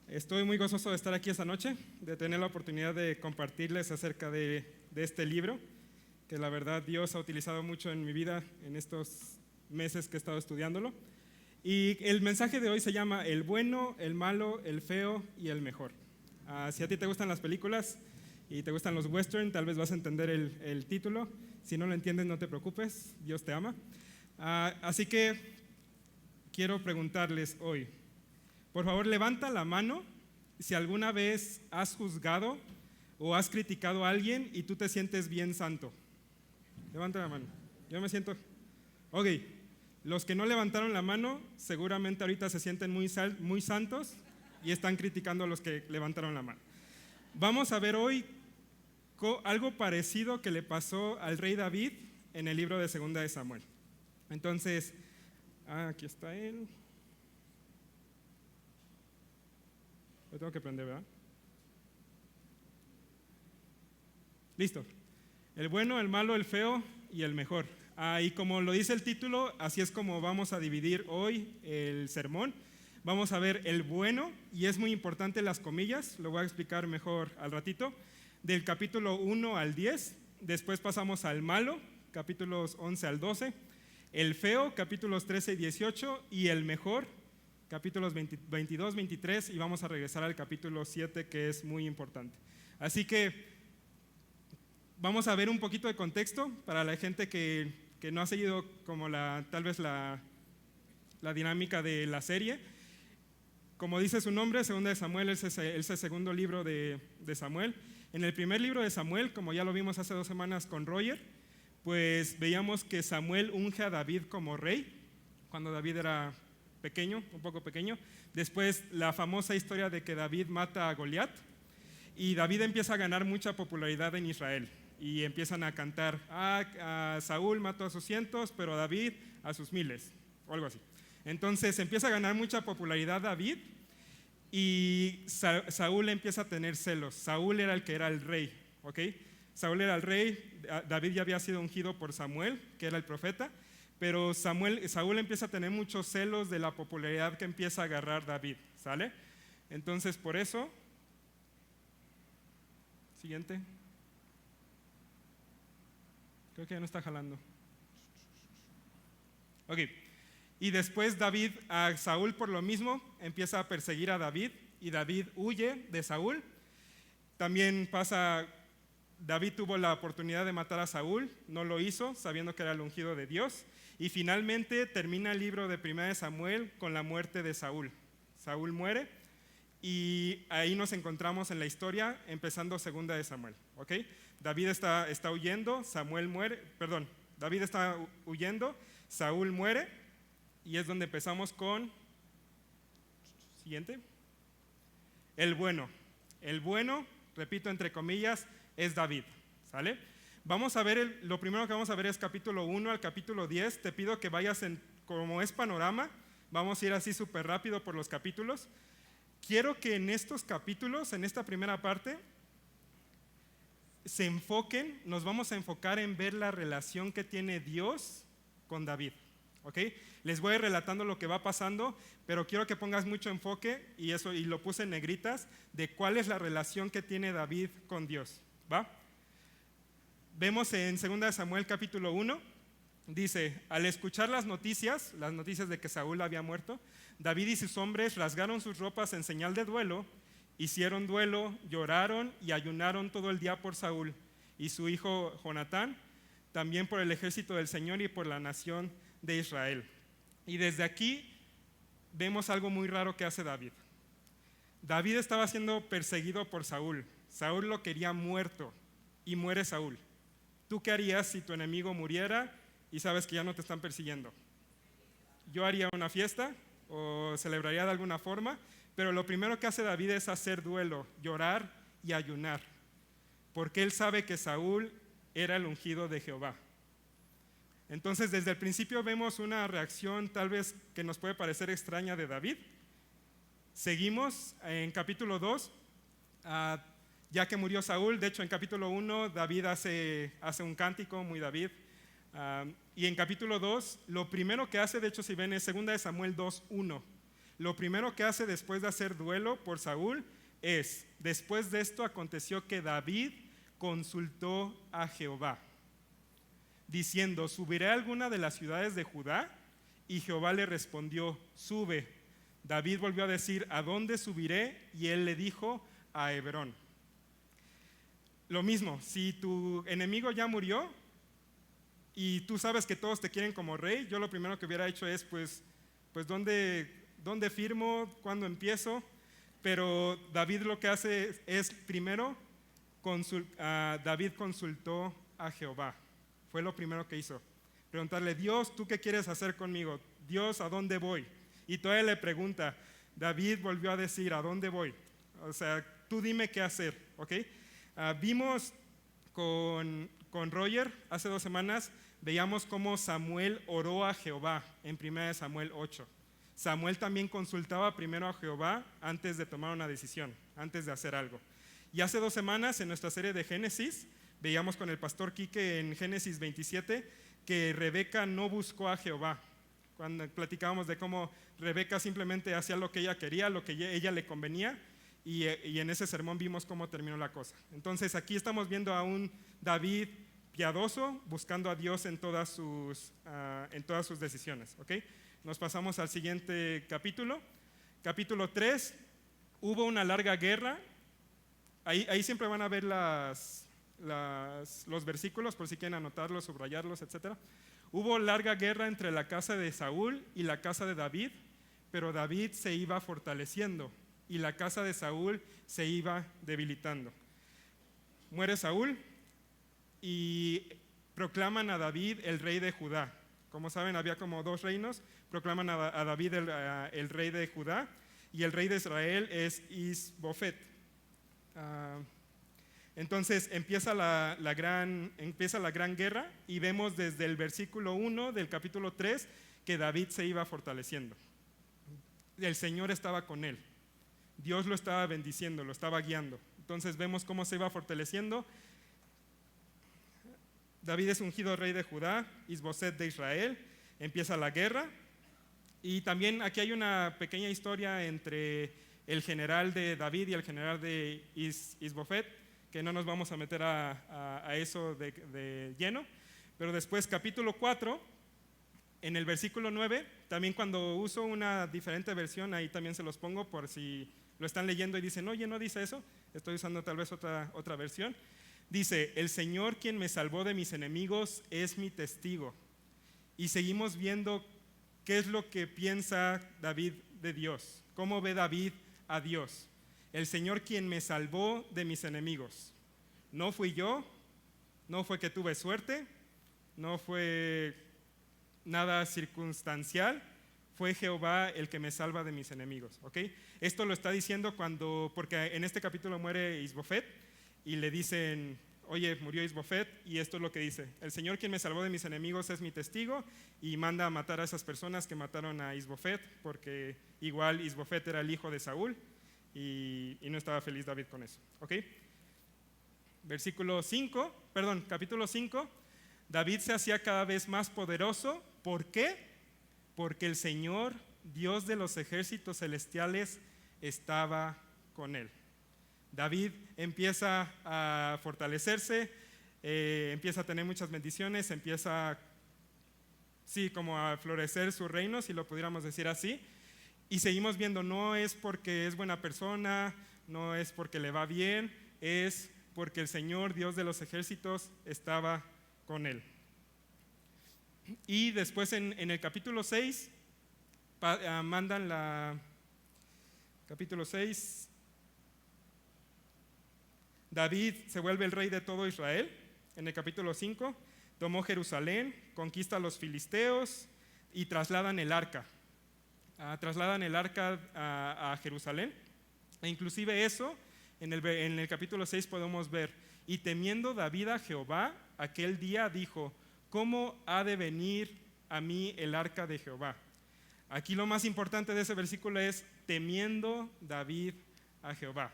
Estoy muy gozoso de estar aquí esta noche, de tener la oportunidad de compartirles acerca de este libro, que la verdad Dios ha utilizado mucho en mi vida en estos meses que he estado estudiándolo. Y el mensaje de hoy se llama El bueno, el malo, el feo y el mejor. Si a ti te gustan las películas y te gustan los western, tal vez vas a entender el título. Si no lo entiendes, no te preocupes, Dios te ama. Así que quiero preguntarles hoy, por favor, levanta la mano si alguna vez has juzgado o has criticado a alguien y tú te sientes bien santo. Levanta la mano. Yo me siento... Ok, los que no levantaron la mano seguramente ahorita se sienten muy santos y están criticando a los que levantaron la mano. Vamos a ver hoy algo parecido que le pasó al rey David en el libro de Segunda de Samuel. Entonces, aquí está él. Lo tengo que prender, ¿verdad? Listo. El bueno, el malo, el feo y el mejor. Y como lo dice el título, así es como vamos a dividir hoy el sermón. Vamos a ver el bueno, y es muy importante las comillas, lo voy a explicar mejor al ratito, del capítulo 1 al 10. Después pasamos al malo, capítulos 11 al 12. El feo, capítulos 13 y 18. Y el mejor, capítulos 22, 23, y vamos a regresar al capítulo 7, que es muy importante. Así que vamos a ver un poquito de contexto para la gente que no ha seguido como tal vez la dinámica de la serie. Como dice su nombre, Segunda de Samuel es el segundo libro de Samuel. En el primer libro de Samuel, como ya lo vimos hace 2 semanas con Roger, pues veíamos que Samuel unge a David como rey, cuando David era pequeño, un poco pequeño. Después la famosa historia de que David mata a Goliat y David empieza a ganar mucha popularidad en Israel y empiezan a cantar, a Saúl mató a sus cientos, pero David a sus miles, o algo así. Entonces empieza a ganar mucha popularidad David y Saúl empieza a tener celos. Saúl era el que era el rey, ¿ok? Saúl era el rey, David ya había sido ungido por Samuel, que era el profeta, pero Saúl empieza a tener muchos celos de la popularidad que empieza a agarrar David, ¿sale? Entonces por eso, siguiente, creo que ya no está jalando. Ok, y después Saúl por lo mismo empieza a perseguir a David y David huye de Saúl. También David tuvo la oportunidad de matar a Saúl, no lo hizo, sabiendo que era el ungido de Dios. Y finalmente termina el libro de Primera de Samuel con la muerte de Saúl. Saúl muere y ahí nos encontramos en la historia empezando Segunda de Samuel, ¿ok? David está huyendo, David está huyendo, Saúl muere y es donde empezamos con... Siguiente. El bueno, repito entre comillas, es David, ¿sale? Vamos a ver, lo primero que vamos a ver es capítulo 1 al capítulo 10. Te pido que vayas como es panorama, vamos a ir así súper rápido por los capítulos. Quiero que en estos capítulos, en esta primera parte, nos vamos a enfocar en ver la relación que tiene Dios con David, ¿ok? Les voy relatando lo que va pasando, pero quiero que pongas mucho enfoque, y lo puse en negritas, de cuál es la relación que tiene David con Dios, ¿va? Vemos en 2 Samuel capítulo 1, dice, al escuchar las noticias de que Saúl había muerto, David y sus hombres rasgaron sus ropas en señal de duelo, hicieron duelo, lloraron y ayunaron todo el día por Saúl y su hijo Jonatán, también por el ejército del Señor y por la nación de Israel. Y desde aquí vemos algo muy raro que hace David. David estaba siendo perseguido por Saúl. Saúl lo quería muerto y muere Saúl. ¿Tú qué harías si tu enemigo muriera y sabes que ya no te están persiguiendo? Yo haría una fiesta o celebraría de alguna forma, pero lo primero que hace David es hacer duelo, llorar y ayunar, porque él sabe que Saúl era el ungido de Jehová. Entonces desde el principio vemos una reacción tal vez que nos puede parecer extraña de David. Seguimos en capítulo 2, ya que murió Saúl. De hecho en capítulo 1 David hace un cántico muy David, y en capítulo 2 lo primero que hace, de hecho si ven, es 2 de Samuel 2:1. lo primero que hace después de hacer duelo por Saúl es, después de esto aconteció que David consultó a Jehová, diciendo, ¿subiré a alguna de las ciudades de Judá? Y Jehová le respondió, sube. David volvió a decir, ¿a dónde subiré? Y él le dijo, a Hebrón. Lo mismo, si tu enemigo ya murió y tú sabes que todos te quieren como rey, yo lo primero que hubiera hecho es, pues ¿dónde firmo? ¿Cuándo empiezo? Pero David lo que hace es primero, David consultó a Jehová. Fue lo primero que hizo. Preguntarle, Dios, ¿tú qué quieres hacer conmigo? Dios, ¿a dónde voy? Y todavía le pregunta, David volvió a decir, ¿a dónde voy? O sea, tú dime qué hacer, ¿ok? Vimos con Roger hace 2 semanas, veíamos cómo Samuel oró a Jehová en 1 Samuel 8. Samuel también consultaba primero a Jehová antes de tomar una decisión, antes de hacer algo. Y hace 2 semanas en nuestra serie de Génesis, veíamos con el pastor Quique en Génesis 27 que Rebeca no buscó a Jehová. Cuando platicábamos de cómo Rebeca simplemente hacía lo que ella quería, lo que ella le convenía, y en ese sermón vimos cómo terminó la cosa. Entonces aquí estamos viendo a un David piadoso buscando a Dios en todas sus decisiones. ¿Okay? Nos pasamos al siguiente capítulo. Capítulo 3, hubo una larga guerra. Ahí siempre van a ver los versículos por si quieren anotarlos, subrayarlos, etc. Hubo larga guerra entre la casa de Saúl y la casa de David, pero David se iba fortaleciendo y la casa de Saúl se iba debilitando. Muere Saúl y proclaman a David el rey de Judá. Como saben, había como 2 reinos. Proclaman a David el rey de Judá, y el rey de Israel es Isbofet. Entonces empieza la gran guerra, y vemos desde el versículo 1 del capítulo 3 que David se iba fortaleciendo. El Señor estaba con él. Dios lo estaba bendiciendo, lo estaba guiando. Entonces vemos cómo se iba fortaleciendo. David es ungido rey de Judá, Isboset de Israel. Empieza la guerra. Y también aquí hay una pequeña historia entre el general de David y el general de Isbofet, que no nos vamos a meter a eso de lleno. Pero después, capítulo 4, en el versículo 9, también cuando uso una diferente versión, ahí también se los pongo por si lo están leyendo y dicen, oye, no dice eso, estoy usando tal vez otra versión. Dice, el Señor quien me salvó de mis enemigos es mi testigo. Y seguimos viendo qué es lo que piensa David de Dios, cómo ve David a Dios. El Señor quien me salvó de mis enemigos. No fui yo, no fue que tuve suerte, no fue nada circunstancial, fue Jehová el que me salva de mis enemigos. ¿Okay? Esto lo está diciendo porque en este capítulo muere Isbofet y le dicen, oye, murió Isbofet, y esto es lo que dice, el Señor quien me salvó de mis enemigos es mi testigo, y manda a matar a esas personas que mataron a Isbofet, porque igual Isbofet era el hijo de Saúl, y no estaba feliz David con eso. ¿Okay? Capítulo 5, David se hacía cada vez más poderoso. ¿Por qué? Porque el Señor, Dios de los ejércitos celestiales, estaba con él. David empieza a fortalecerse, empieza a tener muchas bendiciones, empieza como a florecer su reino, si lo pudiéramos decir así. Y seguimos viendo, no es porque es buena persona, no es porque le va bien, es porque el Señor, Dios de los ejércitos, estaba con él. Y después en el capítulo 6, capítulo 6, David se vuelve el rey de todo Israel. En el capítulo 5, tomó Jerusalén, conquista a los filisteos y trasladan el arca. A Jerusalén. E inclusive eso, en el capítulo 6 podemos ver, y temiendo David a Jehová, aquel día dijo, ¿cómo ha de venir a mí el arca de Jehová? Aquí lo más importante de ese versículo es temiendo David a Jehová.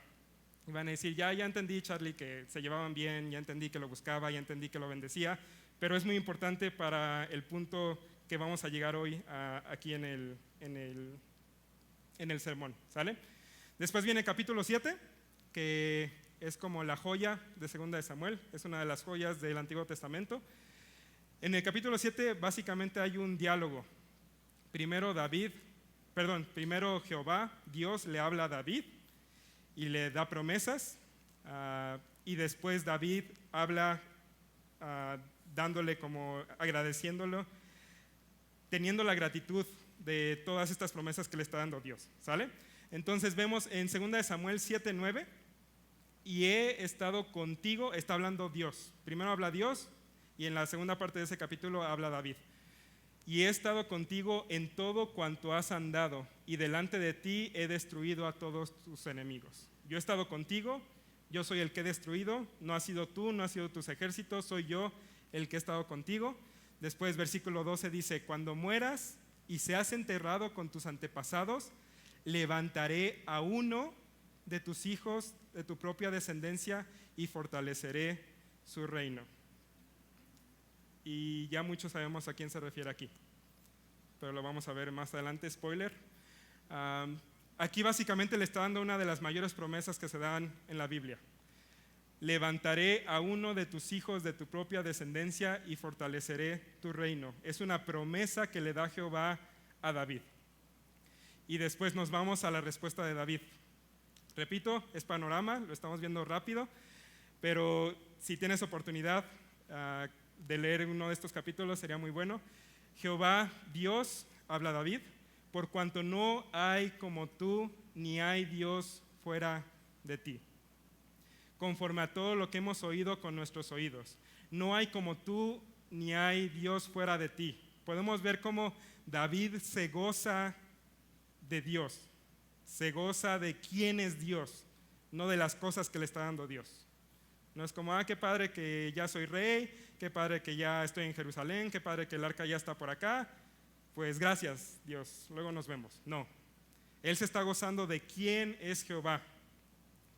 Y van a decir, ya entendí, Charlie, que se llevaban bien, ya entendí que lo buscaba, ya entendí que lo bendecía, pero es muy importante para el punto que vamos a llegar hoy aquí en en el sermón, ¿sale? Después viene capítulo 7, que es como la joya de Segunda de Samuel, es una de las joyas del Antiguo Testamento. En el capítulo 7 básicamente hay un diálogo. Primero Jehová, Dios, le habla a David y le da promesas, y después David habla dándole como agradeciéndolo, teniendo la gratitud de todas estas promesas que le está dando Dios, ¿sale? Entonces vemos en 2 de Samuel 7:9, y he estado contigo, está hablando Dios. Primero habla Dios y en la segunda parte de ese capítulo habla David. Y he estado contigo en todo cuanto has andado, y delante de ti he destruido a todos tus enemigos. Yo he estado contigo, yo soy el que he destruido, no has sido tú, no has sido tus ejércitos, soy yo el que he estado contigo. Después versículo 12 dice, cuando mueras y seas enterrado con tus antepasados, levantaré a uno de tus hijos de tu propia descendencia y fortaleceré su reino. Y ya muchos sabemos a quién se refiere aquí, pero lo vamos a ver más adelante, spoiler. Aquí básicamente le está dando una de las mayores promesas que se dan en la Biblia. Levantaré a uno de tus hijos de tu propia descendencia y fortaleceré tu reino. Es una promesa que le da Jehová a David. Y después nos vamos a la respuesta de David. Repito, es panorama, lo estamos viendo rápido, pero si tienes oportunidad de leer uno de estos capítulos sería muy bueno. Jehová, Dios, habla a David, por cuanto no hay como tú, ni hay Dios fuera de ti. Conforme a todo lo que hemos oído con nuestros oídos, no hay como tú, ni hay Dios fuera de ti. Podemos ver cómo David se goza de Dios, se goza de quién es Dios, no de las cosas que le está dando Dios. No es como, qué padre que ya soy rey, qué padre que ya estoy en Jerusalén, qué padre que el arca ya está por acá, pues gracias Dios, luego nos vemos. No, él se está gozando de quién es Jehová,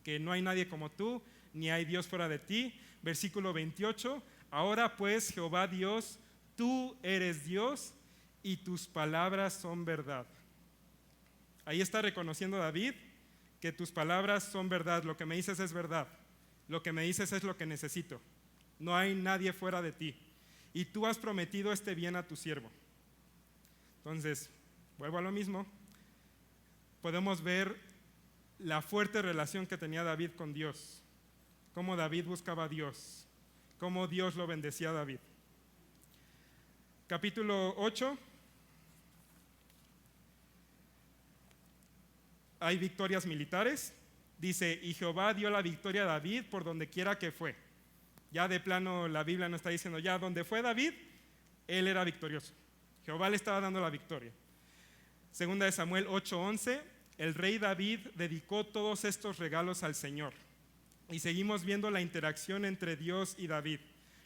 que no hay nadie como tú, ni hay Dios fuera de ti. Versículo 28, ahora pues Jehová Dios, tú eres Dios y tus palabras son verdad. Ahí está reconociendo David que tus palabras son verdad, lo que me dices es verdad, lo que me dices es lo que necesito, no hay nadie fuera de ti y tú has prometido este bien a tu siervo. Entonces, vuelvo a lo mismo, podemos ver la fuerte relación que tenía David con Dios, cómo David buscaba a Dios, cómo Dios lo bendecía a David. Capítulo 8. Hay victorias militares. Dice, y Jehová dio la victoria a David por donde quiera que fue. Ya de plano la Biblia no está diciendo, ya donde fue David, él era victorioso. Jehová le estaba dando la victoria. Segunda de Samuel 8:11, el rey David dedicó todos estos regalos al Señor. Y seguimos viendo la interacción entre Dios y David.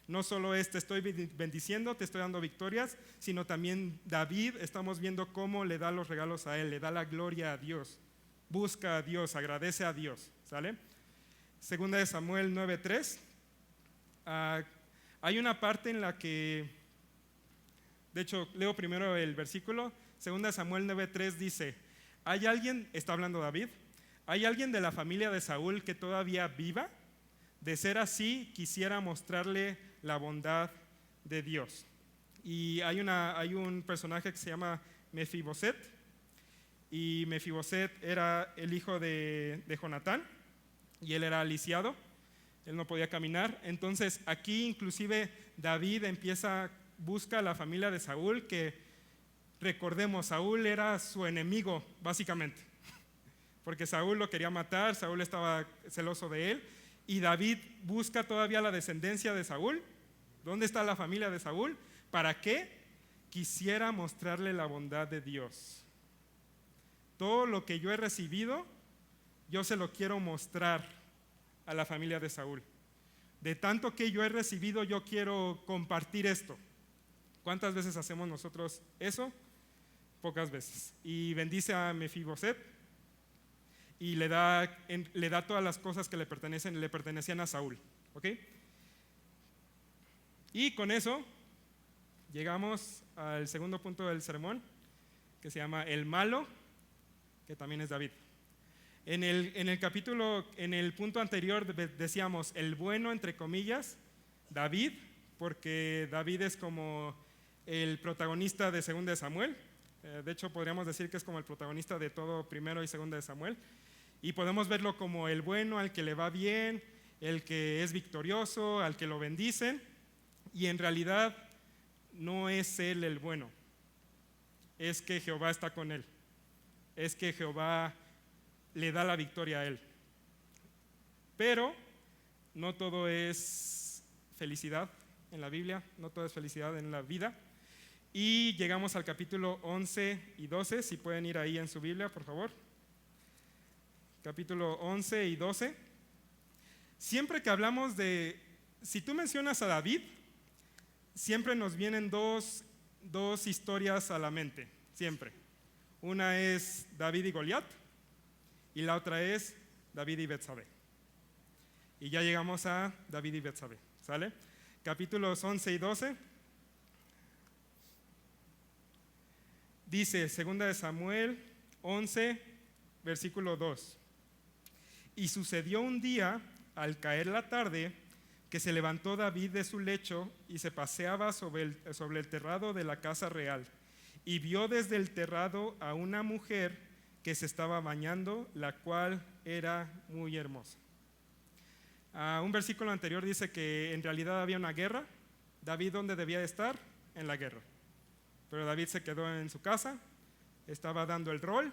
No solo te estoy bendiciendo, te estoy dando victorias, sino también David, estamos viendo cómo le da los regalos a él, le da la gloria a Dios. Busca a Dios, agradece a Dios, ¿sale? Segunda de Samuel 9:3. Hay una parte en la que, de hecho, leo primero el versículo. Segunda de Samuel 9:3 dice, ¿hay alguien, está hablando David, ¿hay alguien de la familia de Saúl que todavía viva? De ser así, quisiera mostrarle la bondad de Dios. Y hay un personaje que se llama Mefiboset, y Mefiboset era el hijo de Jonatán, y él era lisiado, él no podía caminar. Entonces aquí inclusive David busca a la familia de Saúl, que recordemos, Saúl era su enemigo básicamente, porque Saúl lo quería matar, Saúl estaba celoso de él, y David busca todavía la descendencia de Saúl. ¿Dónde está la familia de Saúl? ¿Para qué? Quisiera mostrarle la bondad de Dios. Todo lo que yo he recibido, yo se lo quiero mostrar a la familia de Saúl. De tanto que yo he recibido, yo quiero compartir esto. ¿Cuántas veces hacemos nosotros eso? Pocas veces. Y bendice a Mefiboset y le da todas las cosas que le pertenecían a Saúl. ¿Ok? Y con eso llegamos al segundo punto del sermón, que se llama el malo que también es David. En el capítulo, en el punto anterior decíamos el bueno, entre comillas, David, porque David es como el protagonista de 2 de Samuel. De hecho, podríamos decir que es como el protagonista de todo 1 y 2 de Samuel. Y podemos verlo como el bueno, al que le va bien, el que es victorioso, al que lo bendicen. Y en realidad no es él el bueno, es que Jehová está con él, es que Jehová le da la victoria a él. Pero no todo es felicidad en la Biblia, no todo es felicidad en la vida. Y llegamos al capítulo 11 y 12, si pueden ir ahí en su Biblia, por favor. Capítulo 11 y 12. Siempre que hablamos si tú mencionas a David, siempre nos vienen dos historias a la mente, siempre. Una es David y Goliat y la otra es David y Betsabé. Y ya llegamos a David y Betsabé, ¿sale? Capítulos 11 y 12. Dice, 2 de Samuel 11, versículo 2. Y sucedió un día, al caer la tarde, que se levantó David de su lecho y se paseaba sobre el terrado de la casa real, y vio desde el terrado a una mujer que se estaba bañando, la cual era muy hermosa. Un versículo anterior dice que en realidad había una guerra. David, ¿dónde debía de estar? En la guerra. Pero David se quedó en su casa, estaba dando el rol,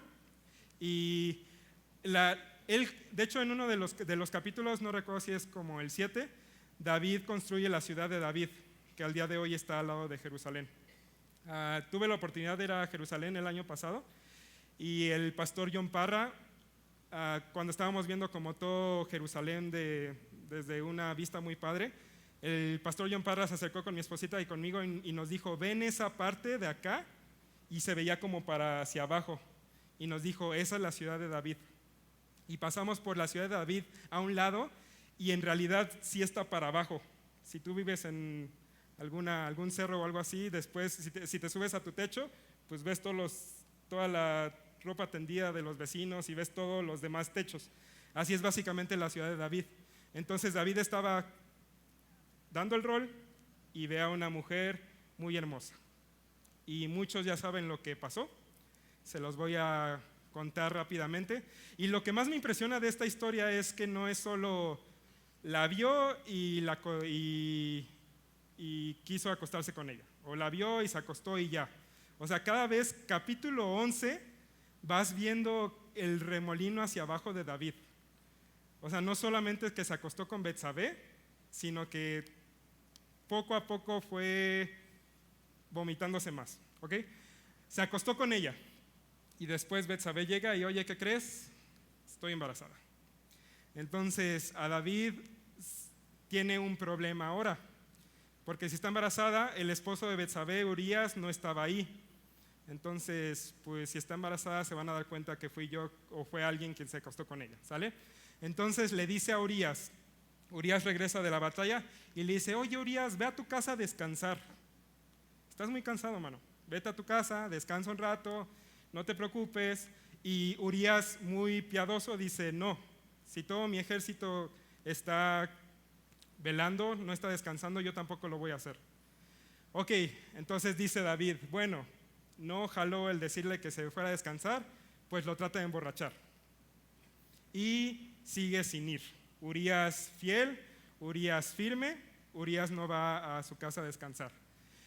y él, de hecho, en uno de los capítulos, no recuerdo si es como el 7, David construye la ciudad de David, que al día de hoy está al lado de Jerusalén. Tuve la oportunidad de ir a Jerusalén el año pasado, y el pastor John Parra, cuando estábamos viendo como todo Jerusalén desde una vista muy padre, el pastor John Parra se acercó con mi esposita y conmigo y nos dijo, ven esa parte de acá, y se veía como para hacia abajo, y nos dijo, esa es la ciudad de David. Y pasamos por la ciudad de David a un lado, y en realidad sí está para abajo. Si tú vives en algún cerro o algo así, después si te subes a tu techo, pues ves toda la ropa tendida de los vecinos y ves todos los demás techos. Así es básicamente la ciudad de David. Entonces David estaba dando el rol y ve a una mujer muy hermosa. Y muchos ya saben lo que pasó. Se los voy a contar rápidamente. Y lo que más me impresiona de esta historia es que no es solo la vio y quiso acostarse con ella, o la vio y se acostó y ya. O sea, cada vez, capítulo 11, vas viendo el remolino hacia abajo de David. O sea, no solamente es que se acostó con Betsabé, sino que poco a poco fue vomitándose más, ¿ok? Se acostó con ella. Y después Betsabé llega y, oye, ¿qué crees? Estoy embarazada. Entonces, a David tiene un problema ahora, porque si está embarazada, el esposo de Betsabé, Urías, no estaba ahí. Entonces, pues si está embarazada, se van a dar cuenta que fui yo o fue alguien quien se acostó con ella, ¿sale? Entonces le dice a Urías regresa de la batalla y le dice, oye Urías, ve a tu casa a descansar. Estás muy cansado, mano. Vete a tu casa, descansa un rato, no te preocupes. Y Urías, muy piadoso, dice, no, si todo mi ejército está velando, no está descansando, yo tampoco lo voy a hacer. Ok, entonces dice David, bueno, no jaló el decirle que se fuera a descansar, pues lo trata de emborrachar. Y sigue sin ir. Urías fiel, Urías firme, Urías no va a su casa a descansar.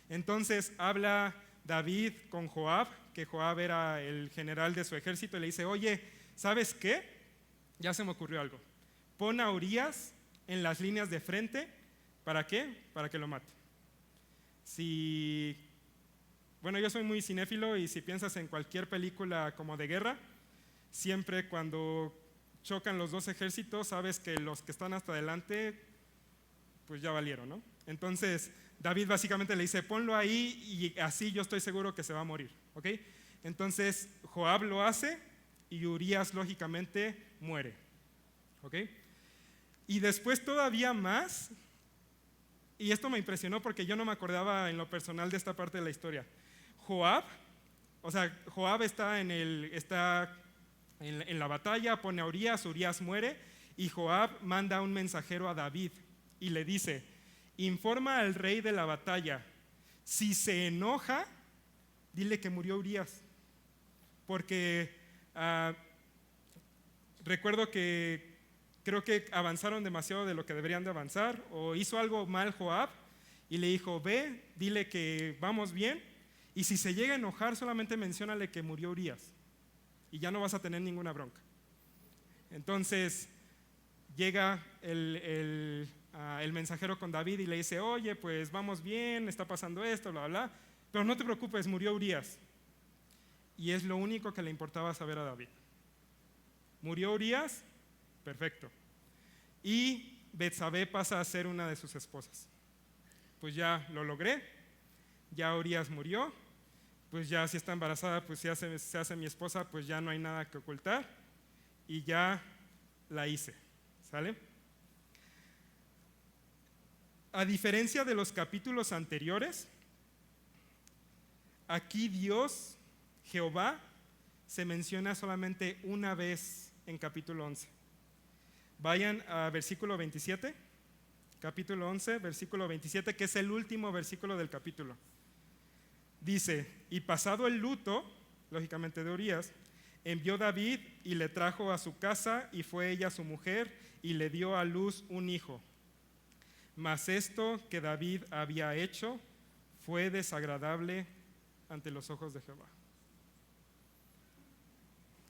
Entonces habla David con Joab, que Joab era el general de su ejército, y le dice, oye, ¿sabes qué? Ya se me ocurrió algo. Pon a Urías en las líneas de frente, ¿para qué? Para que lo mate. Bueno, yo soy muy cinéfilo y si piensas en cualquier película como de guerra, siempre cuando chocan los dos ejércitos, sabes que los que están hasta adelante, pues ya valieron, ¿no? Entonces, David básicamente le dice, ponlo ahí y así yo estoy seguro que se va a morir, ¿ok? Entonces, Joab lo hace y Urías lógicamente muere, ¿ok? Y después todavía más, y esto me impresionó porque yo no me acordaba en lo personal de esta parte de la historia. Joab está en la batalla, pone a Urías, Urías muere y Joab manda un mensajero a David y le dice: informa al rey de la batalla, si se enoja, dile que murió Urías. Porque recuerdo que creo que avanzaron demasiado de lo que deberían de avanzar, o hizo algo mal Joab y le dijo: ve, dile que vamos bien, y si se llega a enojar solamente menciónale que murió Urías y ya no vas a tener ninguna bronca. Entonces llega el mensajero con David y le dice: oye, pues vamos bien, está pasando esto, bla, bla, pero no te preocupes, murió Urías. Y es lo único que le importaba saber a David. Murió Urías, perfecto. Y Betsabé pasa a ser una de sus esposas. Pues ya lo logré, ya Urías murió, pues ya si está embarazada, pues si se hace mi esposa, pues ya no hay nada que ocultar y ya la hice, ¿sale? A diferencia de los capítulos anteriores, aquí Dios, Jehová, se menciona solamente una vez en capítulo 11. Vayan a versículo 27, capítulo 11, versículo 27, que es el último versículo del capítulo. Dice: y pasado el luto, lógicamente de Urías, envió David y le trajo a su casa, y fue ella su mujer, y le dio a luz un hijo. Mas esto que David había hecho fue desagradable ante los ojos de Jehová.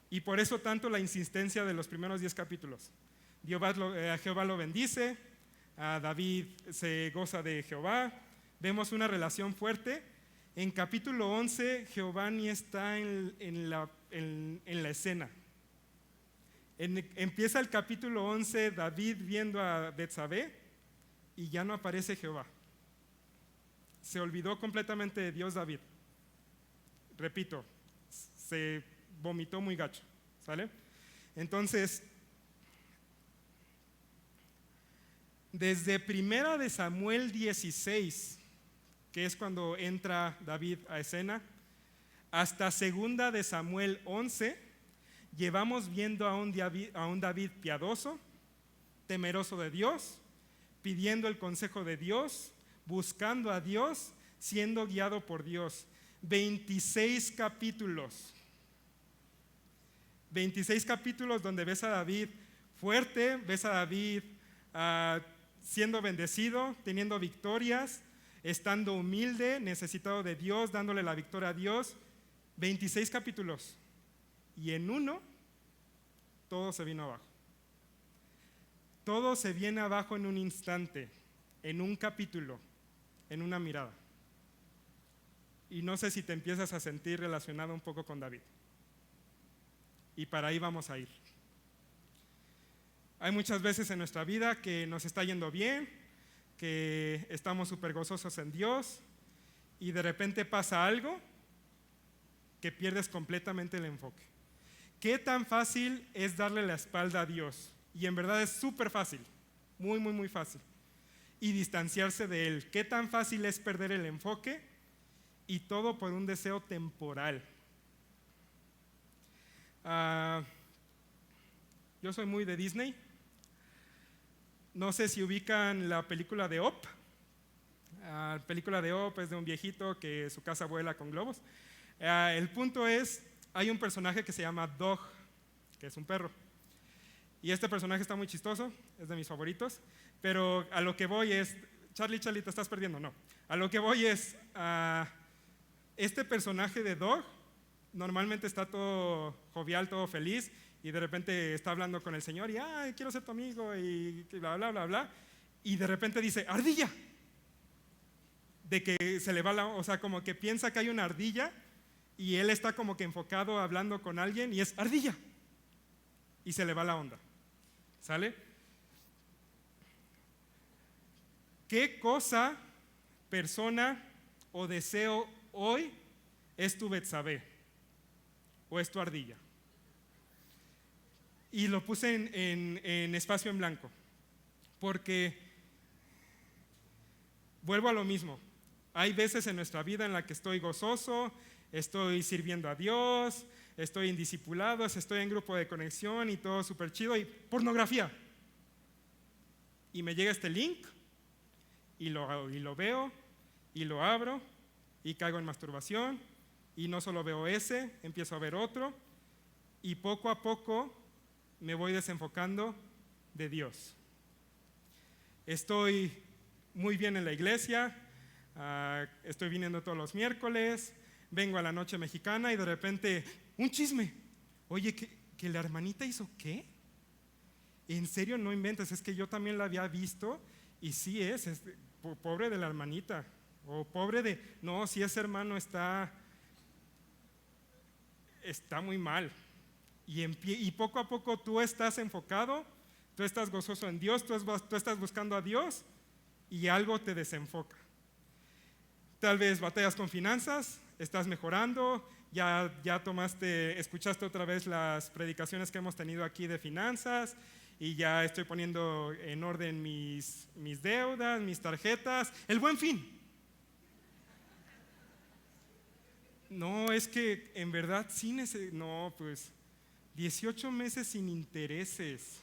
Y por eso tanto la insistencia de los primeros 10 capítulos. Jehová lo bendice, a David se goza de Jehová, vemos una relación fuerte. En capítulo 11 Jehová ni está en la escena. Empieza el capítulo 11 David viendo a Betsabé y ya no aparece Jehová. Se olvidó completamente de Dios David. Repito, se vomitó muy gacho, ¿sale? Entonces, desde 1 de Samuel 16, que es cuando entra David a escena, hasta 2 de Samuel 11, llevamos viendo a un David piadoso, temeroso de Dios, pidiendo el consejo de Dios, buscando a Dios, siendo guiado por Dios. 26 capítulos. 26 capítulos donde ves a David fuerte, ves a David siendo bendecido, teniendo victorias, estando humilde, necesitado de Dios, dándole la victoria a Dios. 26 capítulos. Y en uno, todo se vino abajo. Todo se viene abajo en un instante, en un capítulo, en una mirada. Y no sé si te empiezas a sentir relacionado un poco con David. Y para ahí vamos a ir. Hay muchas veces en nuestra vida que nos está yendo bien, que estamos súper gozosos en Dios, y de repente pasa algo que pierdes completamente el enfoque. ¿Qué tan fácil es darle la espalda a Dios? Y en verdad es súper fácil, muy, muy, muy fácil. Y distanciarse de Él. ¿Qué tan fácil es perder el enfoque? Y todo por un deseo temporal. Yo soy muy de Disney. No sé si ubican la película de Up. La película de Up es de un viejito que su casa vuela con globos. El punto es, hay un personaje que se llama Dog, que es un perro. Y este personaje está muy chistoso, es de mis favoritos. Pero a lo que voy es, Charlie, te estás perdiendo. No, a lo que voy es, este personaje de Dog normalmente está todo jovial, todo feliz, y de repente está hablando con el Señor y quiero ser tu amigo y bla, bla, bla, bla, y de repente dice, ardilla, de que se le va o sea, como que piensa que hay una ardilla y él está como que enfocado hablando con alguien y es ardilla, y se le va la onda, ¿sale? ¿Qué cosa, persona o deseo hoy es tu Betsabé o es tu ardilla? Y lo puse en espacio en blanco, porque vuelvo a lo mismo. Hay veces en nuestra vida en la que estoy gozoso, estoy sirviendo a Dios, estoy en discipulados, estoy en grupo de conexión y todo súper chido, y pornografía. Y me llega este link y lo veo y lo abro y caigo en masturbación y no solo veo ese, empiezo a ver otro y poco a poco me voy desenfocando de Dios. Estoy muy bien en la iglesia, estoy viniendo todos los miércoles, vengo a la noche mexicana y de repente un chisme. Oye, ¿que la hermanita hizo qué? ¿En serio? No inventes, es que yo también la había visto y sí pobre de la hermanita, o pobre de, no, si ese hermano está muy mal. Y poco a poco tú estás enfocado, tú estás gozoso en Dios, tú estás buscando a Dios y algo te desenfoca. Tal vez batallas con finanzas, estás mejorando, ya escuchaste otra vez las predicaciones que hemos tenido aquí de finanzas y ya estoy poniendo en orden mis deudas, mis tarjetas, el Buen Fin. No, es que en verdad sí no, pues 18 meses sin intereses.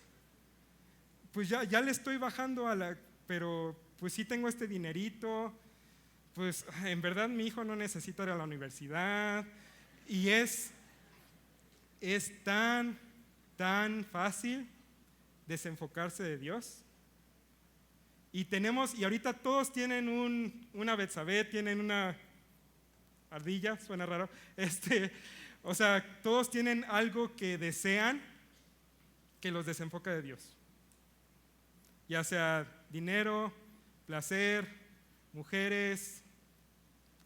Pues ya le estoy bajando pero pues sí tengo este dinerito. Pues en verdad mi hijo no necesita ir a la universidad. Y es tan fácil desenfocarse de Dios. Y ahorita todos tienen una Betsabé, tienen una ardilla, suena raro. O sea, todos tienen algo que desean que los desenfoca de Dios. Ya sea dinero, placer, mujeres,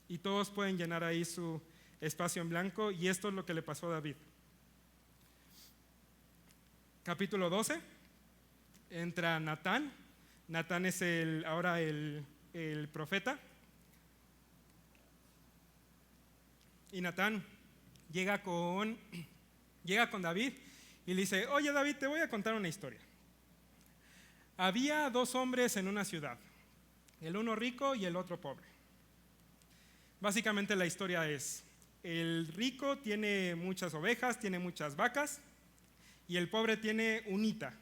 y todos pueden llenar ahí su espacio en blanco, y esto es lo que le pasó a David. Capítulo 12, entra Natán. Natán es ahora el profeta. Y Natán llega con David y le dice: oye David, te voy a contar una historia. Había dos hombres en una ciudad, el uno rico y el otro pobre. Básicamente la historia es: el rico tiene muchas ovejas, tiene muchas vacas, y el pobre tiene unita,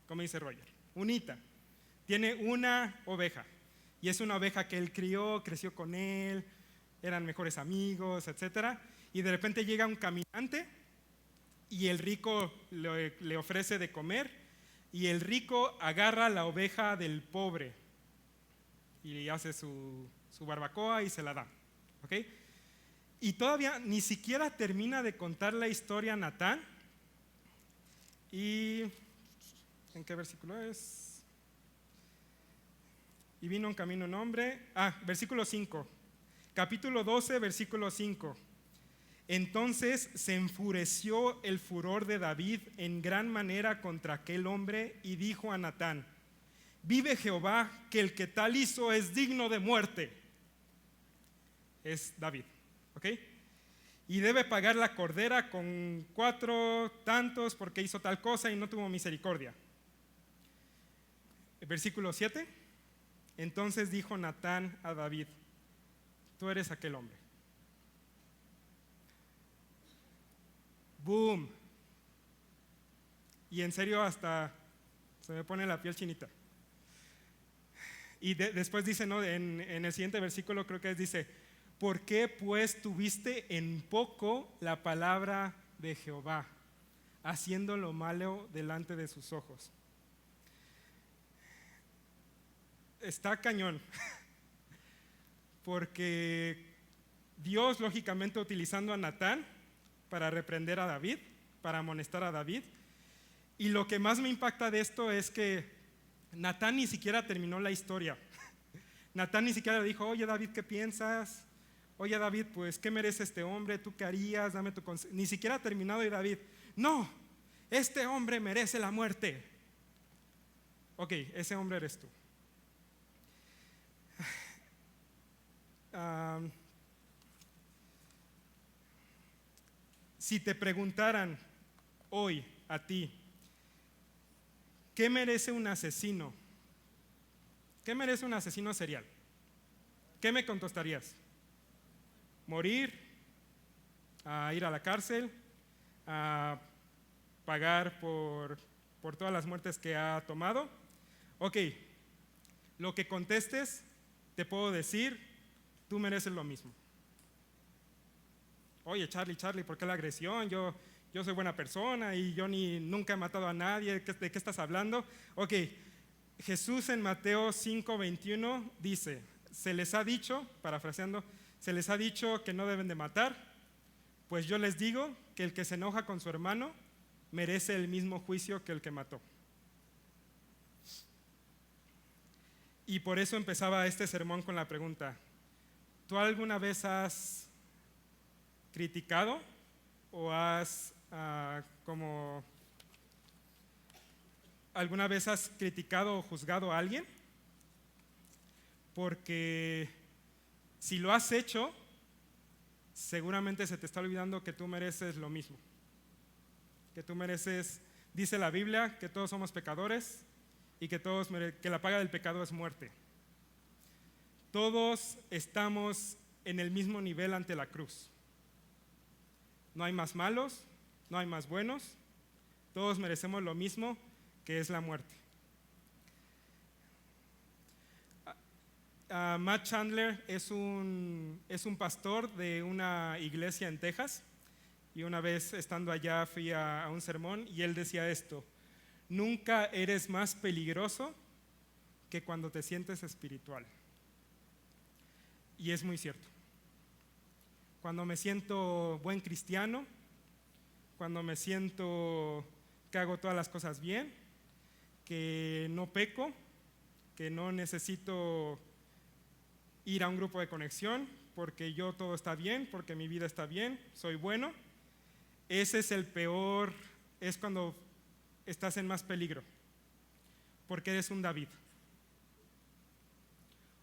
como dice Roger, unita. Tiene una oveja, y es una oveja que él creció con él, eran mejores amigos, etc. Y de repente llega un caminante y el rico le ofrece de comer, y el rico agarra la oveja del pobre y hace su barbacoa y se la da. ¿Okay? Y todavía ni siquiera termina de contar la historia Natán. ¿Y en qué versículo es? Y vino un camino un hombre. Versículo 5. Capítulo 12, versículo 5. Entonces se enfureció el furor de David en gran manera contra aquel hombre y dijo a Natán: vive Jehová, que el que tal hizo es digno de muerte. Es David, ¿ok? Y debe pagar la cordera con 4 tantos porque hizo tal cosa y no tuvo misericordia. Versículo 7. Entonces dijo Natán a David: tú eres aquel hombre. ¡Boom! Y en serio hasta se me pone la piel chinita. Y después dice, ¿no? En el siguiente versículo creo que dice: ¿por qué pues tuviste en poco la palabra de Jehová, haciendo lo malo delante de sus ojos? Está cañón. Porque Dios, lógicamente, utilizando a Natán para reprender a David, para amonestar a David. Y lo que más me impacta de esto es que Natán ni siquiera terminó la historia. Natán ni siquiera le dijo: oye David, ¿qué piensas? Oye David, pues ¿qué merece este hombre? ¿Tú qué harías? Dame tu consejo. Ni siquiera ha terminado, y David: no, este hombre merece la muerte. Ok, ese hombre eres tú. Si te preguntaran hoy a ti, ¿qué merece un asesino? ¿Qué merece un asesino serial? ¿Qué me contestarías? ¿Morir? ¿Ir a la cárcel? a pagar por todas las muertes que ha tomado. Ok, lo que contestes, te puedo decir, tú mereces lo mismo. Oye, Charlie, ¿por qué la agresión? Yo soy buena persona y yo nunca he matado a nadie. ¿De qué estás hablando? Ok, Jesús en Mateo 5:21 dice, se les ha dicho, parafraseando, se les ha dicho que no deben de matar, pues yo les digo que el que se enoja con su hermano merece el mismo juicio que el que mató. Y por eso empezaba este sermón con la pregunta, ¿tú alguna vez has criticado o alguna vez has criticado o juzgado a alguien? Porque si lo has hecho, seguramente se te está olvidando que tú mereces lo mismo. Que tú mereces, dice la Biblia, que todos somos pecadores y que la paga del pecado es muerte. Todos estamos en el mismo nivel ante la cruz. No hay más malos, no hay más buenos, todos merecemos lo mismo, que es la muerte. Matt Chandler es un pastor de una iglesia en Texas, y una vez estando allá fui a un sermón y él decía esto: nunca eres más peligroso que cuando te sientes espiritual. Y es muy cierto. Cuando me siento buen cristiano, cuando me siento que hago todas las cosas bien, que no peco, que no necesito ir a un grupo de conexión porque todo está bien, porque mi vida está bien, soy bueno, ese es el peor, es cuando estás en más peligro, porque eres un David.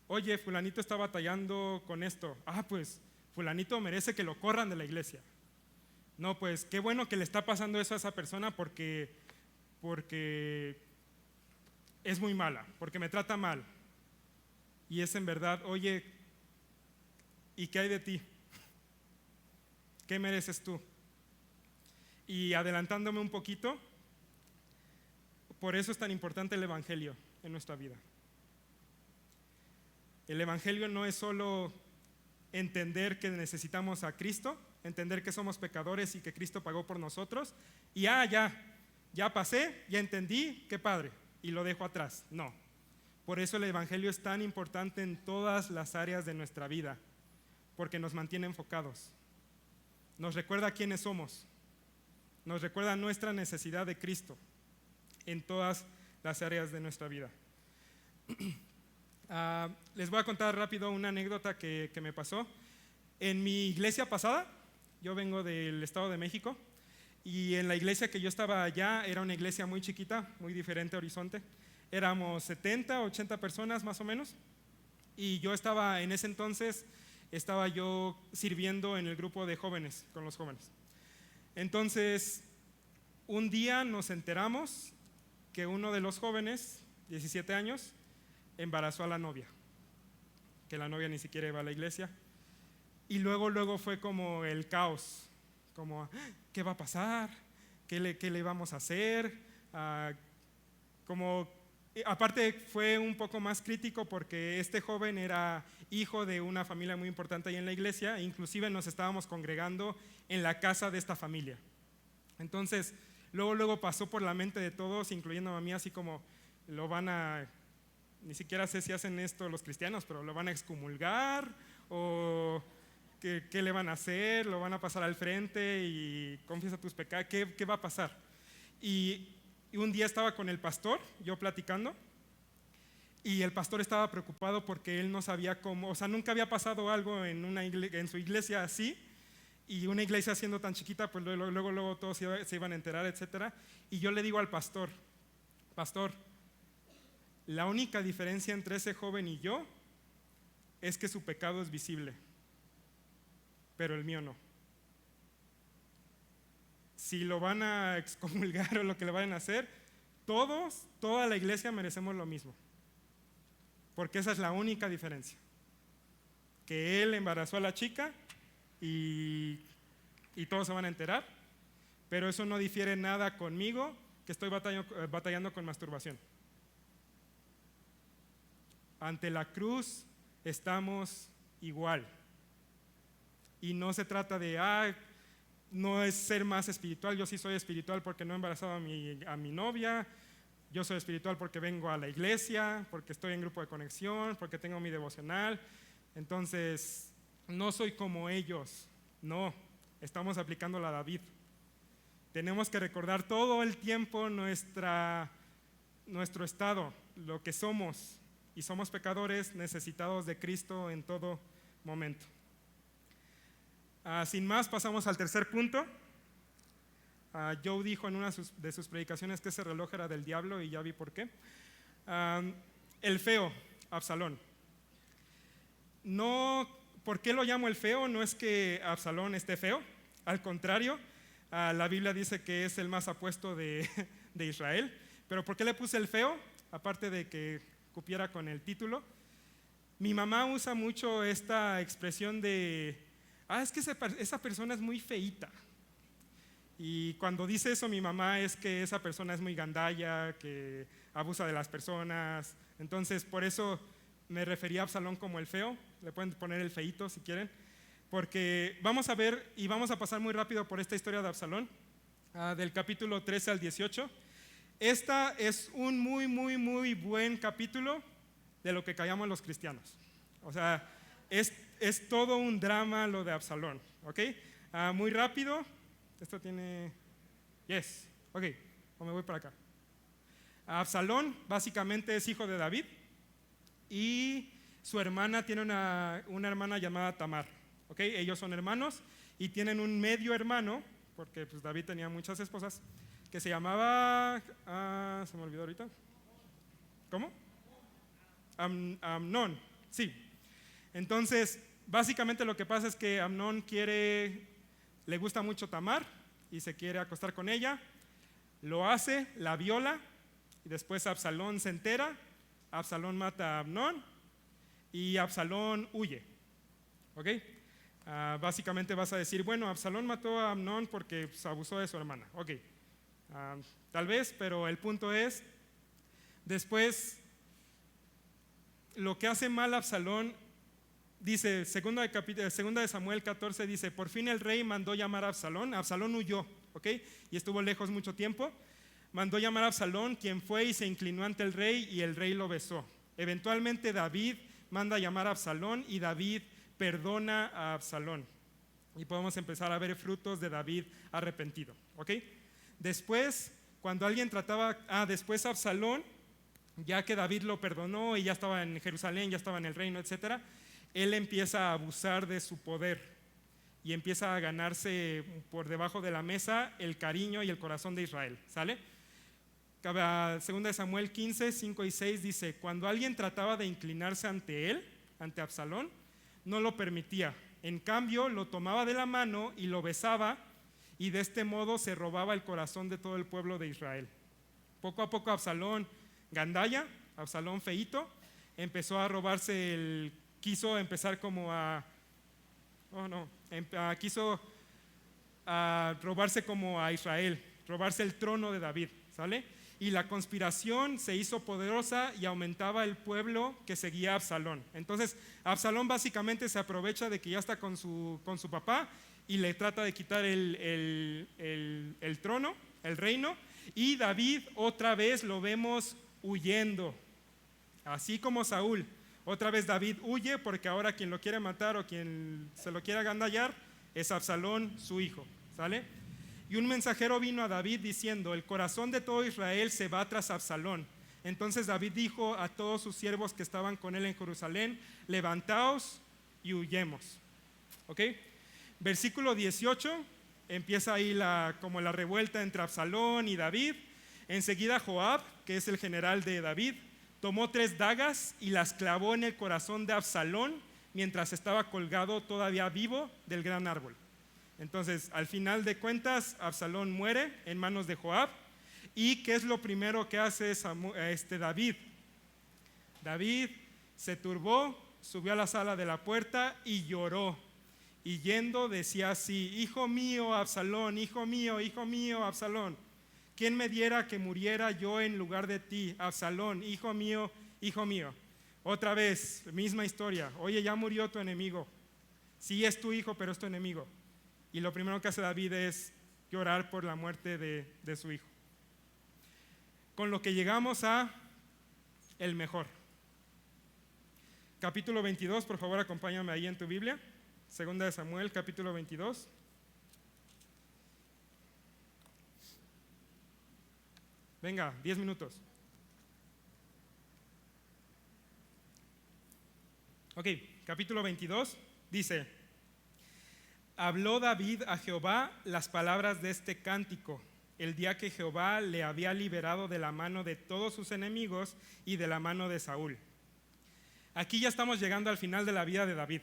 Oye, fulanito está batallando con esto. Pues fulanito merece que lo corran de la iglesia. No, pues qué bueno que le está pasando eso a esa persona porque es muy mala, porque me trata mal. Y es en verdad, oye, ¿y qué hay de ti? ¿Qué mereces tú? Y adelantándome un poquito, por eso es tan importante el Evangelio en nuestra vida. El Evangelio no es solo entender que necesitamos a Cristo, entender que somos pecadores y que Cristo pagó por nosotros, y ya pasé, ya entendí, qué padre, y lo dejo atrás. No. Por eso el Evangelio es tan importante en todas las áreas de nuestra vida, porque nos mantiene enfocados, nos recuerda quiénes somos, nos recuerda nuestra necesidad de Cristo en todas las áreas de nuestra vida. Les voy a contar rápido una anécdota que me pasó. En mi iglesia pasada, yo vengo del Estado de México, y en la iglesia que yo estaba allá era una iglesia muy chiquita, muy diferente a Horizonte. Éramos 70, 80 personas más o menos, y yo estaba en ese entonces, estaba yo sirviendo en el grupo de jóvenes, con los jóvenes. Entonces, un día nos enteramos que uno de los jóvenes, 17 años, embarazó a la novia, que la novia ni siquiera iba a la iglesia. Y luego fue como el caos, como ¿qué va a pasar? ¿Qué le vamos a hacer? Aparte fue un poco más crítico porque este joven era hijo de una familia muy importante ahí en la iglesia, e inclusive nos estábamos congregando en la casa de esta familia. Entonces luego pasó por la mente de todos, incluyendo a mí, así como ni siquiera sé si hacen esto los cristianos, pero lo van a excomulgar o ¿qué le van a hacer? ¿Lo van a pasar al frente y confiesa tus pecados? ¿Qué va a pasar? Y un día estaba con el pastor, yo platicando, y el pastor estaba preocupado porque él no sabía cómo, o sea, nunca había pasado algo en su iglesia así, y una iglesia siendo tan chiquita, pues luego todos se iban a enterar, etc. Y yo le digo al pastor, la única diferencia entre ese joven y yo es que su pecado es visible, pero el mío no. Si lo van a excomulgar o lo que le vayan a hacer, toda la iglesia merecemos lo mismo, porque esa es la única diferencia, que él embarazó a la chica y todos se van a enterar, pero eso no difiere nada conmigo, que estoy batallando con masturbación. Ante la cruz estamos igual. Y no se trata de, no es ser más espiritual, yo sí soy espiritual porque no he embarazado a mi novia, yo soy espiritual porque vengo a la iglesia, porque estoy en grupo de conexión, porque tengo mi devocional, entonces no soy como ellos, no, estamos aplicando a David. Tenemos que recordar todo el tiempo nuestro estado, lo que somos, y somos pecadores necesitados de Cristo en todo momento. Sin más, pasamos al tercer punto. Joe dijo en una de sus predicaciones que ese reloj era del diablo y ya vi por qué. El feo, Absalón. No, ¿por qué lo llamo el feo? No es que Absalón esté feo, al contrario, la Biblia dice que es el más apuesto de Israel. Pero ¿por qué le puse el feo? Aparte de que cupiera con el título. Mi mamá usa mucho esta expresión de, es que esa persona es muy feíta. Y cuando dice eso mi mamá es que esa persona es muy gandalla, que abusa de las personas. Entonces por eso me refería a Absalón como el feo. Le pueden poner el feíto si quieren. Porque vamos a ver y vamos a pasar muy rápido por esta historia de Absalón, del capítulo 13 al 18. Esta es un muy, muy, muy buen capítulo de lo que callamos los cristianos. O sea, es todo un drama lo de Absalón, ¿ok? Muy rápido. Esto tiene... Yes, ok, o me voy para acá. Absalón básicamente es hijo de David y su hermana tiene una hermana llamada Tamar, ¿ok? Ellos son hermanos y tienen un medio hermano, porque pues, David tenía muchas esposas, que se llamaba, se me olvidó ahorita. ¿Cómo? Amnón, sí. Entonces, básicamente lo que pasa es que Amnón le gusta mucho Tamar y se quiere acostar con ella. Lo hace, la viola y después Absalón se entera. Absalón mata a Amnón y Absalón huye. ¿Ok? Básicamente vas a decir, bueno, Absalón mató a Amnón porque pues, abusó de su hermana. Ok. Tal vez, pero el punto es, después, lo que hace mal Absalón, dice, segunda de Samuel 14, dice, por fin el rey mandó llamar a Absalón. Absalón huyó, ¿ok? Y estuvo lejos mucho tiempo. Mandó llamar a Absalón, quien fue y se inclinó ante el rey y el rey lo besó. Eventualmente David manda llamar a Absalón y David perdona a Absalón. Y podemos empezar a ver frutos de David arrepentido, ¿ok? Después, cuando alguien después Absalón, ya que David lo perdonó y ya estaba en Jerusalén, ya estaba en el reino, etc., él empieza a abusar de su poder y empieza a ganarse por debajo de la mesa el cariño y el corazón de Israel, ¿sale? Segunda de Samuel 15, 5 y 6 dice, cuando alguien trataba de inclinarse ante él, ante Absalón, no lo permitía. En cambio, lo tomaba de la mano y lo besaba, y de este modo se robaba el corazón de todo el pueblo de Israel. Poco a poco Absalón gandalla, Absalón feíto, empezó a robarse quiso empezar como quiso robarse como a Israel, robarse el trono de David, ¿sale? Y la conspiración se hizo poderosa y aumentaba el pueblo que seguía a Absalón. Entonces Absalón básicamente se aprovecha de que ya está con su papá y le trata de quitar el trono, el reino, y David otra vez lo vemos huyendo, así como Saúl. Otra vez David huye porque ahora quien lo quiere matar o quien se lo quiere agandallar es Absalón, su hijo, ¿sale? Y un mensajero vino a David diciendo, el corazón de todo Israel se va tras Absalón. Entonces David dijo a todos sus siervos que estaban con él en Jerusalén, levantaos y huyemos. ¿Ok? Versículo 18, empieza ahí como la revuelta entre Absalón y David. Enseguida Joab, que es el general de David, tomó 3 dagas y las clavó en el corazón de Absalón mientras estaba colgado todavía vivo del gran árbol. Entonces, al final de cuentas, Absalón muere en manos de Joab. ¿Y qué es lo primero que hace David? David se turbó, subió a la sala de la puerta y lloró. y yendo decía así: hijo mío, Absalón, hijo mío, Absalón, ¿quién me diera que muriera yo en lugar de ti, Absalón, hijo mío, hijo mío? Otra vez, misma historia. Oye, ya murió tu enemigo. Sí, es tu hijo, pero es tu enemigo. Y lo primero que hace David es llorar por la muerte de su hijo. Con lo que llegamos a el mejor. Capítulo 22, por favor, acompáñame ahí en tu Biblia. Segunda de Samuel, capítulo 22. Venga, 10 minutos. Ok, capítulo 22 dice: habló David a Jehová las palabras de este cántico el día que Jehová le había liberado de la mano de todos sus enemigos y de la mano de Saúl. Aquí ya estamos llegando al final de la vida de David.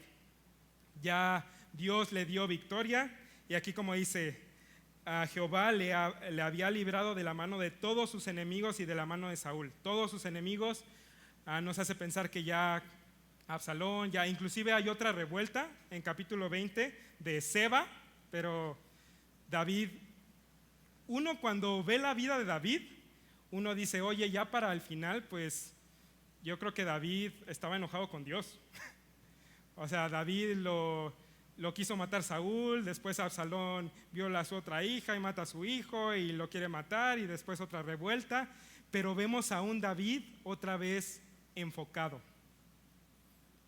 Ya Dios le dio victoria, y aquí, como dice, a Jehová le había librado de la mano de todos sus enemigos y de la mano de Saúl. Todos sus enemigos nos hace pensar que ya Absalón, ya inclusive hay otra revuelta en capítulo 20 de Seba, pero David, uno cuando ve la vida de David, uno dice: oye, ya para el final, pues yo creo que David estaba enojado con Dios. O sea, David lo quiso matar Saúl, después Absalón viola a su otra hija y mata a su hijo y lo quiere matar, y después otra revuelta, pero vemos a un David otra vez enfocado.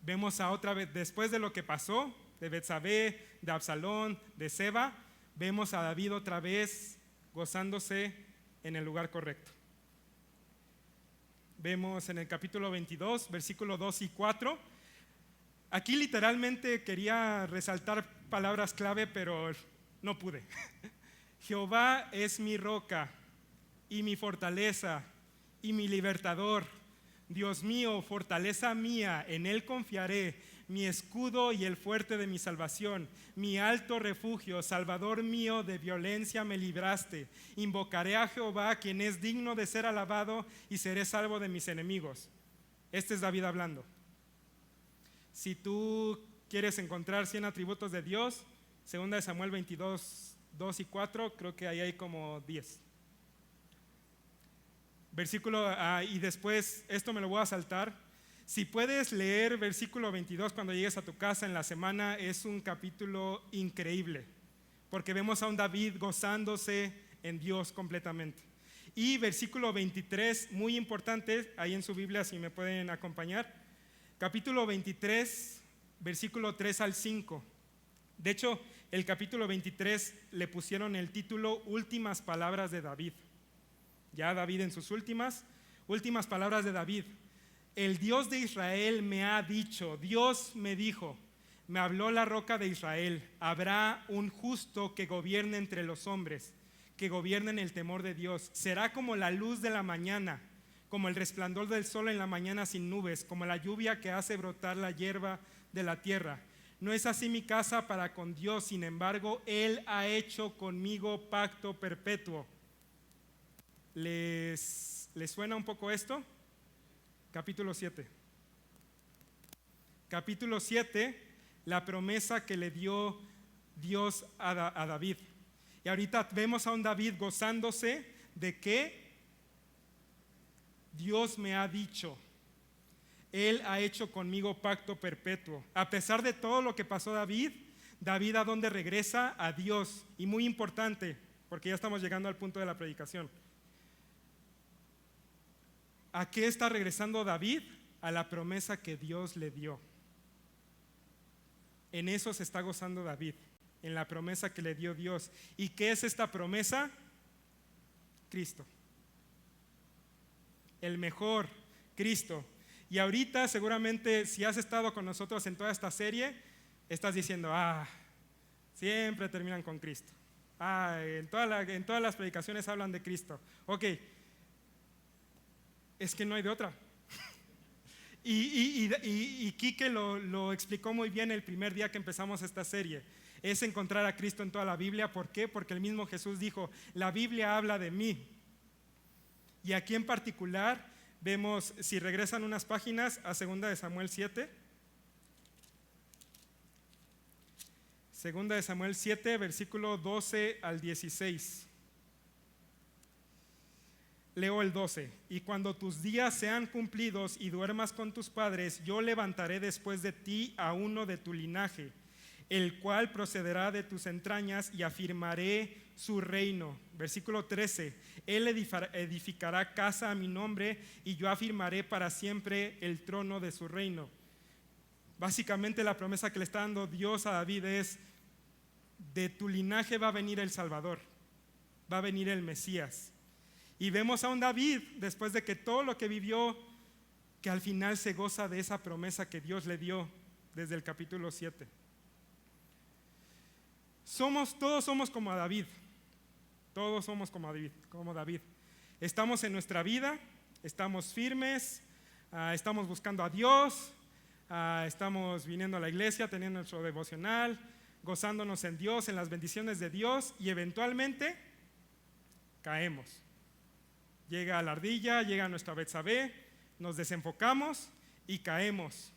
Vemos a otra vez, después de lo que pasó, de Betsabé, de Absalón, de Seba, vemos a David otra vez gozándose en el lugar correcto. Vemos en el capítulo 22, versículos 2 y 4. Aquí literalmente quería resaltar palabras clave, pero no pude. Jehová es mi roca y mi fortaleza y mi libertador. Dios mío, fortaleza mía, en Él confiaré, mi escudo y el fuerte de mi salvación, mi alto refugio, Salvador mío, de violencia me libraste. Invocaré a Jehová, quien es digno de ser alabado, y seré salvo de mis enemigos. Este es David hablando. Si tú quieres encontrar 100 atributos de Dios, segunda de Samuel 22, 2 y 4, creo que ahí hay como 10. Versículo, y después, esto me lo voy a saltar. Si puedes leer versículo 22 cuando llegues a tu casa en la semana, es un capítulo increíble, porque vemos a un David gozándose en Dios completamente. Y versículo 23, muy importante, ahí en su Biblia, si me pueden acompañar. Capítulo 23, versículo 3 al 5. De hecho, el capítulo 23 le pusieron el título Últimas palabras de David. Ya David en sus últimas palabras de David. El Dios de Israel me ha dicho, Dios me dijo, me habló la roca de Israel: habrá un justo que gobierne entre los hombres, que gobierne en el temor de Dios. Será como la luz de la mañana, como el resplandor del sol en la mañana sin nubes, como la lluvia que hace brotar la hierba de la tierra. No es así mi casa para con Dios, sin embargo, Él ha hecho conmigo pacto perpetuo. ¿Les suena un poco esto? Capítulo 7. Capítulo 7, la promesa que le dio Dios a David. Y ahorita vemos a un David gozándose de que Dios me ha dicho, Él ha hecho conmigo pacto perpetuo. A pesar de todo lo que pasó David ¿a dónde regresa? A Dios. Y muy importante, porque ya estamos llegando al punto de la predicación. ¿A qué está regresando David? A la promesa que Dios le dio. En eso se está gozando David, en la promesa que le dio Dios. ¿Y qué es esta promesa? Cristo. El mejor, Cristo. Y ahorita seguramente, si has estado con nosotros en toda esta serie, estás diciendo: siempre terminan con Cristo. En todas las predicaciones hablan de Cristo. Ok, es que no hay de otra. Y Quique lo explicó muy bien el primer día que empezamos esta serie. Es encontrar a Cristo en toda la Biblia. ¿Por qué? Porque el mismo Jesús dijo: la Biblia habla de mí. Y aquí en particular vemos, si regresan unas páginas a 2 de Samuel 7, Segunda de Samuel 7, versículo 12 al 16. Leo el 12. Y cuando tus días sean cumplidos y duermas con tus padres, yo levantaré después de ti a uno de tu linaje, el cual procederá de tus entrañas, y afirmaré su reino. Versículo 13. Él edificará casa a mi nombre, y yo afirmaré para siempre el trono de su reino. Básicamente la promesa que le está dando Dios a David es: de tu linaje va a venir el Salvador, va a venir el Mesías. Y vemos a un David, después de que todo lo que vivió, que al final se goza de esa promesa que Dios le dio desde el capítulo 7. Todos somos como David. Todos somos como David. Estamos en nuestra vida, estamos firmes, estamos buscando a Dios, estamos viniendo a la iglesia, teniendo nuestro devocional, gozándonos en Dios, en las bendiciones de Dios, y eventualmente caemos. Llega la ardilla, llega nuestra Betsabé, nos desenfocamos y caemos.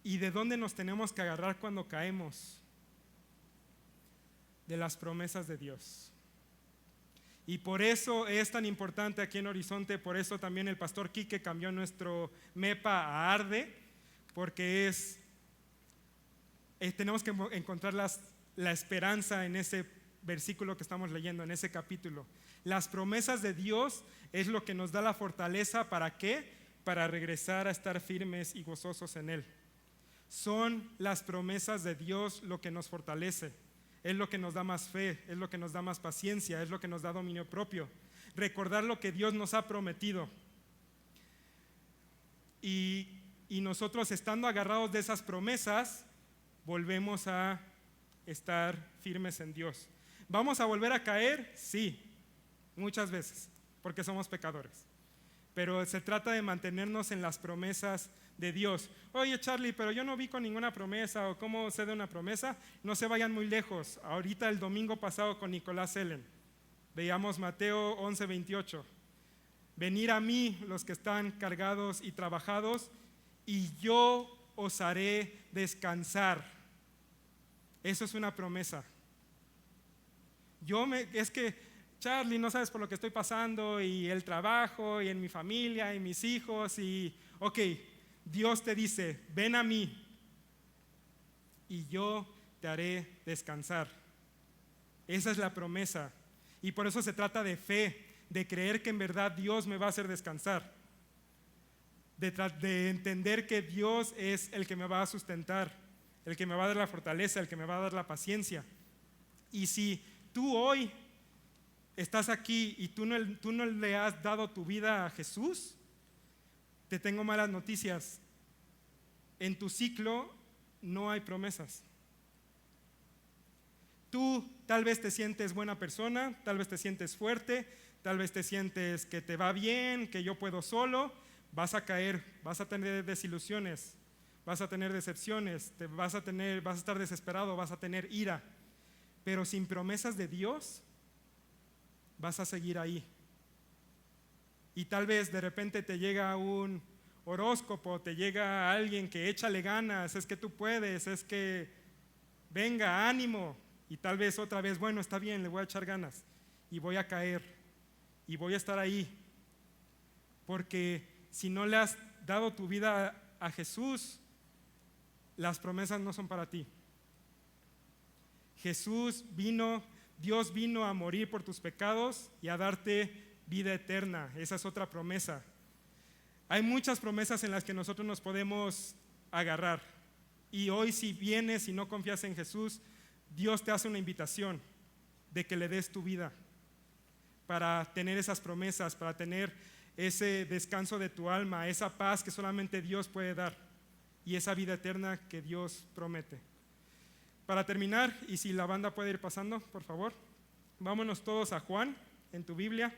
¿Y de dónde nos tenemos que agarrar cuando caemos? De las promesas de Dios. Y por eso es tan importante aquí en Horizonte, por eso también el pastor Quique cambió nuestro MEPA a ARDE, porque tenemos que encontrar la esperanza en ese versículo que estamos leyendo, en ese capítulo. Las promesas de Dios es lo que nos da la fortaleza. ¿Para qué? Para regresar a estar firmes y gozosos en Él. Son las promesas de Dios lo que nos fortalece, es lo que nos da más fe, es lo que nos da más paciencia, es lo que nos da dominio propio. Recordar lo que Dios nos ha prometido. Y nosotros, estando agarrados de esas promesas, volvemos a estar firmes en Dios. ¿Vamos a volver a caer? Sí, muchas veces, porque somos pecadores. Pero se trata de mantenernos en las promesas de Dios. Oye, Charlie, pero yo no vi con ninguna promesa, o cómo sé de una promesa. No se vayan muy lejos. Ahorita el domingo pasado con Nicolás Ellen veíamos Mateo 11:28. Venid a mí los que están cargados y trabajados, y yo os haré descansar. Eso es una promesa. Es que, Charlie, no sabes por lo que estoy pasando, y el trabajo, y en mi familia, y mis hijos, y ok, Dios te dice: ven a mí y yo te haré descansar. Esa es la promesa. Y por eso se trata de fe, de creer que en verdad Dios me va a hacer descansar, de entender que Dios es el que me va a sustentar, el que me va a dar la fortaleza, el que me va a dar la paciencia. Y si tú hoy estás aquí y tú no le has dado tu vida a Jesús, te tengo malas noticias. En tu ciclo no hay promesas. Tú tal vez te sientes buena persona, tal vez te sientes fuerte, tal vez te sientes que te va bien, que yo puedo solo. Vas a caer, vas a tener desilusiones, vas a tener decepciones, vas a estar desesperado, vas a tener ira. Pero sin promesas de Dios, vas a seguir ahí. Y tal vez de repente te llega un horóscopo, te llega alguien que échale ganas, es que tú puedes, es que venga, ánimo. Y tal vez otra vez, bueno, está bien, le voy a echar ganas y voy a caer y voy a estar ahí. Porque si no le has dado tu vida a Jesús, las promesas no son para ti. Dios vino a morir por tus pecados y a darte vida eterna. Esa es otra promesa. Hay muchas promesas en las que nosotros nos podemos agarrar. Y hoy, si vienes y no confías en Jesús, Dios te hace una invitación de que le des tu vida para tener esas promesas, para tener ese descanso de tu alma, esa paz que solamente Dios puede dar, y esa vida eterna que Dios promete. Para terminar, y si la banda puede ir pasando, por favor, vámonos todos a Juan, en tu Biblia,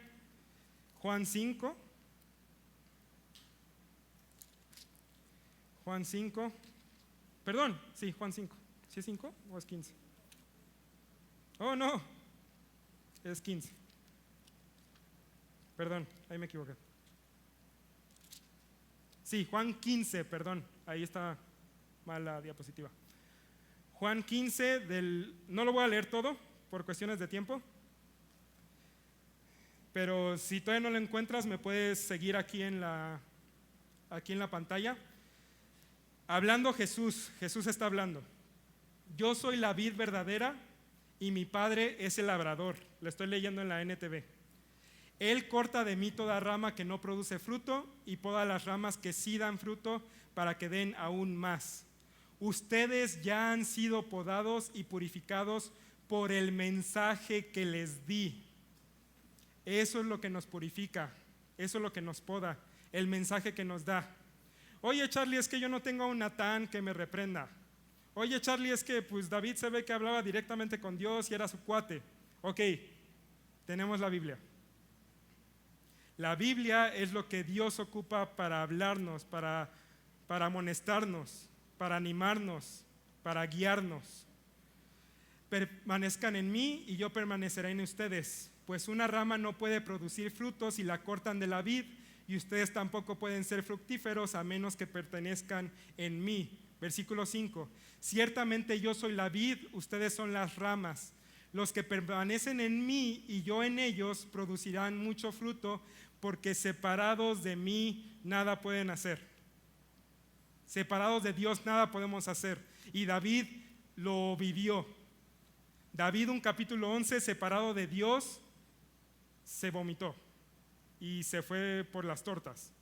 Juan 5. Juan 5. Perdón, sí, Juan 5. ¿Sí es 5 o es 15? Oh, no, es 15. Perdón, ahí me equivoqué. Sí, Juan 15, perdón, ahí está mal la diapositiva. Juan 15, no lo voy a leer todo por cuestiones de tiempo, pero si todavía no lo encuentras, me puedes seguir aquí en la pantalla. Hablando Jesús está hablando. Yo soy la vid verdadera y mi Padre es el labrador. Lo estoy leyendo en la NTV. Él corta de mí toda rama que no produce fruto y poda las ramas que sí dan fruto para que den aún más. Ustedes ya han sido podados y purificados por el mensaje que les di. Eso es lo que nos purifica, eso es lo que nos poda, el mensaje que nos da. Oye, Charlie, es que yo no tengo a un Natán que me reprenda. Oye, Charlie, es que pues David se ve que hablaba directamente con Dios y era su cuate. Ok, tenemos la Biblia. La Biblia es lo que Dios ocupa para hablarnos, para amonestarnos, para animarnos, para guiarnos. Permanezcan en mí y yo permaneceré en ustedes, pues una rama no puede producir frutos si la cortan de la vid, y ustedes tampoco pueden ser fructíferos a menos que pertenezcan en mí. Versículo 5. Ciertamente yo soy la vid, ustedes son las ramas. Los que permanecen en mí y yo en ellos producirán mucho fruto, porque separados de mí nada pueden hacer. Separados de Dios nada podemos hacer. Y David lo vivió. David, un capítulo 11, separado de Dios, se vomitó y se fue por las tortas.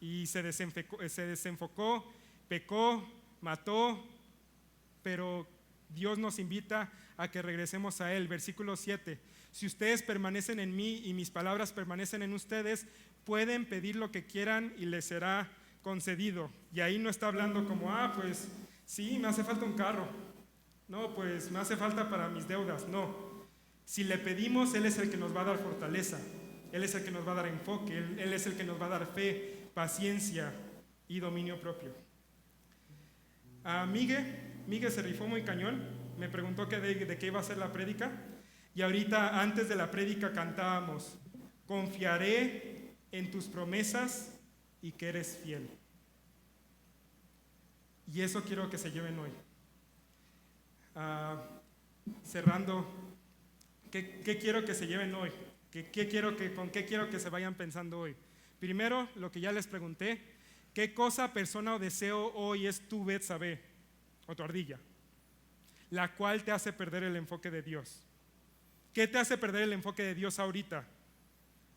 Y se desenfocó, pecó, mató, pero Dios nos invita a que regresemos a Él. Versículo 7. Si ustedes permanecen en mí y mis palabras permanecen en ustedes, pueden pedir lo que quieran y les será concedido. Y ahí no está hablando como, pues sí, me hace falta un carro. No, pues me hace falta para mis deudas. No. Si le pedimos, Él es el que nos va a dar fortaleza. Él es el que nos va a dar enfoque. Él es el que nos va a dar fe, paciencia y dominio propio. A Migue se rifó muy cañón. Me preguntó de qué iba a ser la prédica. Y ahorita, antes de la prédica, cantábamos: confiaré en tus promesas y que eres fiel. Y eso quiero que se lleven hoy. Cerrando, ¿qué quiero que se lleven hoy? ¿Con qué quiero que se vayan pensando hoy? Primero, lo que ya les pregunté: ¿qué cosa, persona o deseo hoy es tu Betsabé o tu ardilla, la cual te hace perder el enfoque de Dios? ¿Qué te hace perder el enfoque de Dios ahorita?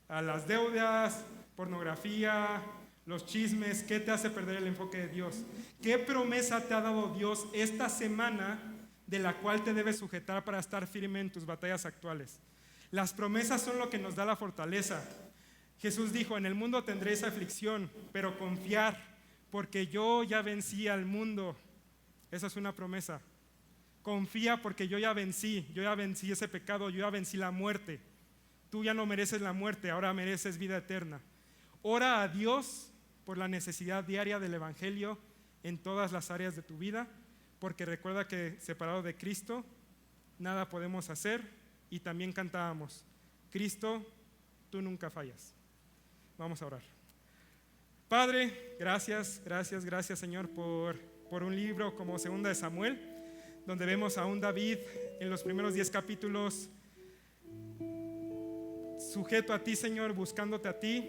A las deudas, pornografía, los chismes. ¿Qué te hace perder el enfoque de Dios? ¿Qué promesa te ha dado Dios esta semana de la cual te debes sujetar para estar firme en tus batallas actuales? Las promesas son lo que nos da la fortaleza. Jesús dijo: en el mundo tendréis aflicción, pero confiar, porque yo ya vencí al mundo. Esa es una promesa. Confía porque yo ya vencí ese pecado, yo ya vencí la muerte. Tú ya no mereces la muerte, ahora mereces vida eterna. Ora a Dios por la necesidad diaria del Evangelio en todas las áreas de tu vida, porque recuerda que separado de Cristo nada podemos hacer. Y también cantábamos: Cristo, tú nunca fallas. Vamos a orar. Padre, gracias Señor por un libro como Segunda de Samuel, donde vemos a un David en los primeros 10 capítulos sujeto a ti, Señor, buscándote a ti,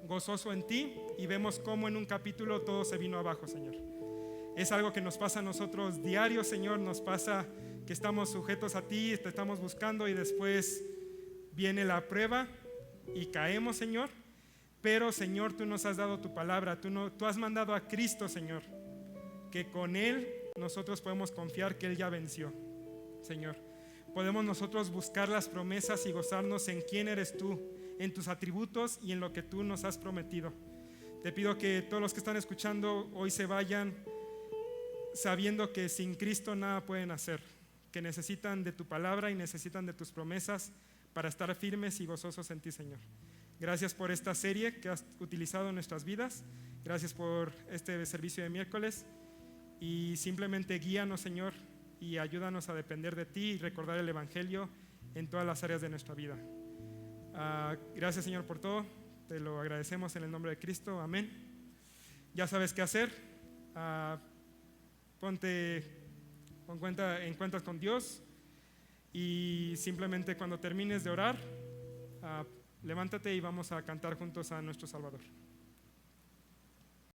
gozoso en ti, y vemos cómo en un capítulo todo se vino abajo, Señor. Es algo que nos pasa a nosotros diario, Señor. Nos pasa que estamos sujetos a ti, te estamos buscando y después viene la prueba y caemos, Señor. Pero, Señor, tú nos has dado tu palabra, tú has mandado a Cristo, Señor, que con Él nosotros podemos confiar que Él ya venció, Señor. Podemos nosotros buscar las promesas y gozarnos en quién eres tú, en tus atributos y en lo que tú nos has prometido. Te pido que todos los que están escuchando hoy se vayan sabiendo que sin Cristo nada pueden hacer, que necesitan de tu palabra y necesitan de tus promesas para estar firmes y gozosos en ti, Señor. Gracias por esta serie que has utilizado en nuestras vidas. Gracias por este servicio de miércoles. Y simplemente guíanos, Señor, y ayúdanos a depender de ti y recordar el Evangelio en todas las áreas de nuestra vida. Gracias, Señor, por todo. Te lo agradecemos en el nombre de Cristo. Amén. Ya sabes qué hacer. Ponte en cuentas con Dios, y simplemente cuando termines de orar, levántate y vamos a cantar juntos a nuestro Salvador.